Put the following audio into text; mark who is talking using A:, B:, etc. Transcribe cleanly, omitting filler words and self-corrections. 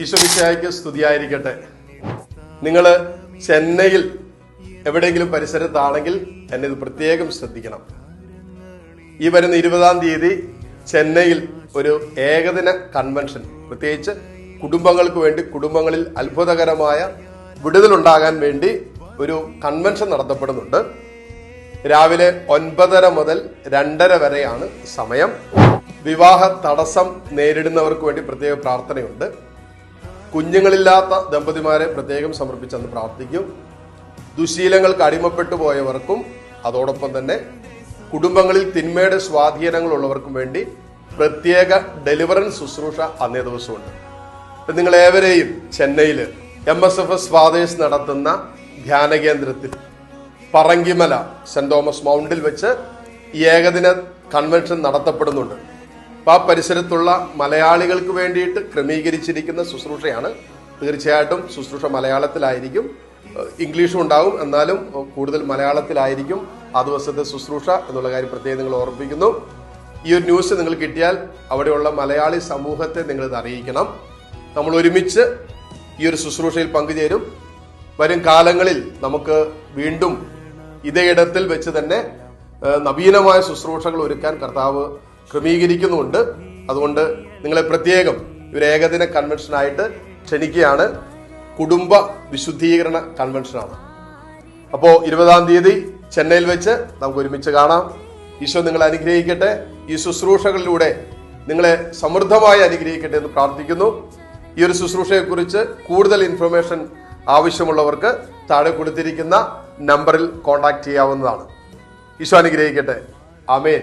A: ഈശോമിശിഹായ്ക്ക് സ്തുതിയായിരിക്കട്ടെ. നിങ്ങൾ ചെന്നൈയിൽ എവിടെയെങ്കിലും പരിസരത്താണെങ്കിൽ എന്നെ ഇത് പ്രത്യേകം ശ്രദ്ധിക്കണം. ഈ വരുന്ന 20-ാം തീയതി ചെന്നൈയിൽ ഒരു ഏകദിന കൺവെൻഷൻ, പ്രത്യേകിച്ച് കുടുംബങ്ങൾക്ക് വേണ്ടി, കുടുംബങ്ങളിൽ അത്ഭുതകരമായ വിടുതലുണ്ടാകാൻ വേണ്ടി ഒരു കൺവെൻഷൻ നടത്തപ്പെടുന്നുണ്ട്. രാവിലെ 9:30 മുതൽ 2:30 വരെയാണ് സമയം. വിവാഹ തടസ്സം നേരിടുന്നവർക്ക് വേണ്ടി പ്രത്യേക പ്രാർത്ഥനയുണ്ട്. കുഞ്ഞുങ്ങളില്ലാത്ത ദമ്പതിമാരെ പ്രത്യേകം സമർപ്പിച്ചെന്ന് പ്രാർത്ഥിക്കും. ദുശീലങ്ങൾക്ക് അടിമപ്പെട്ടു പോയവർക്കും അതോടൊപ്പം തന്നെ കുടുംബങ്ങളിൽ തിന്മയുടെ സ്വാധീനങ്ങളുള്ളവർക്കും വേണ്ടി പ്രത്യേക ഡെലിവറൻസ് ശുശ്രൂഷ അന്നേ ദിവസമുണ്ട്. നിങ്ങൾ ഏവരെയും ചെന്നൈയിൽ MSFS ഫാദേഴ്സ് നടത്തുന്ന ധ്യാന കേന്ദ്രത്തിൽ പറങ്കിമല സെന്റ് തോമസ് മൗണ്ടിൽ വെച്ച് ഈ ഏകദിന കൺവെൻഷൻ നടത്തപ്പെടുന്നുണ്ട്. അപ്പോൾ ആ പരിസരത്തുള്ള മലയാളികൾക്ക് വേണ്ടിയിട്ട് ക്രമീകരിച്ചിരിക്കുന്ന ശുശ്രൂഷയാണ്. തീർച്ചയായിട്ടും ശുശ്രൂഷ മലയാളത്തിലായിരിക്കും, ഇംഗ്ലീഷും ഉണ്ടാകും, എന്നാലും കൂടുതൽ മലയാളത്തിലായിരിക്കും ആ ദിവസത്തെ ശുശ്രൂഷ എന്നുള്ള കാര്യം പ്രത്യേകം നിങ്ങൾ ഓർമ്മിപ്പിക്കുന്നു. ഈ ഒരു ന്യൂസ് നിങ്ങൾ കിട്ടിയാൽ അവിടെയുള്ള മലയാളി സമൂഹത്തെ നിങ്ങളിത് അറിയിക്കണം. നമ്മൾ ഒരുമിച്ച് ഈ ഒരു ശുശ്രൂഷയിൽ പങ്കുചേരും. വരും കാലങ്ങളിൽ നമുക്ക് വീണ്ടും ഇതേ ഇടത്തിൽ വെച്ച് തന്നെ നവീനമായ ശുശ്രൂഷകൾ ഒരുക്കാൻ കർത്താവ് ക്രമീകരിക്കുന്നുണ്ട്. അതുകൊണ്ട് നിങ്ങളെ പ്രത്യേകം ഒരു ഏകദിന കൺവെൻഷനായിട്ട് ക്ഷണിക്കുകയാണ്. കുടുംബ വിശുദ്ധീകരണ കൺവെൻഷനാണ്. അപ്പോൾ 20-ാം തീയതി ചെന്നൈയിൽ വെച്ച് നമുക്ക് ഒരുമിച്ച് കാണാം. ഈശോ നിങ്ങളെ അനുഗ്രഹിക്കട്ടെ. ഈ ശുശ്രൂഷകളിലൂടെ നിങ്ങളെ സമൃദ്ധമായി അനുഗ്രഹിക്കട്ടെ എന്ന് പ്രാർത്ഥിക്കുന്നു. ഈ ഒരു ശുശ്രൂഷയെക്കുറിച്ച് കൂടുതൽ ഇൻഫർമേഷൻ ആവശ്യമുള്ളവർക്ക് താഴെ കൊടുത്തിരിക്കുന്ന നമ്പറിൽ കോൺടാക്ട് ചെയ്യാവുന്നതാണ്. ഈശോ അനുഗ്രഹിക്കട്ടെ. ആമേൻ.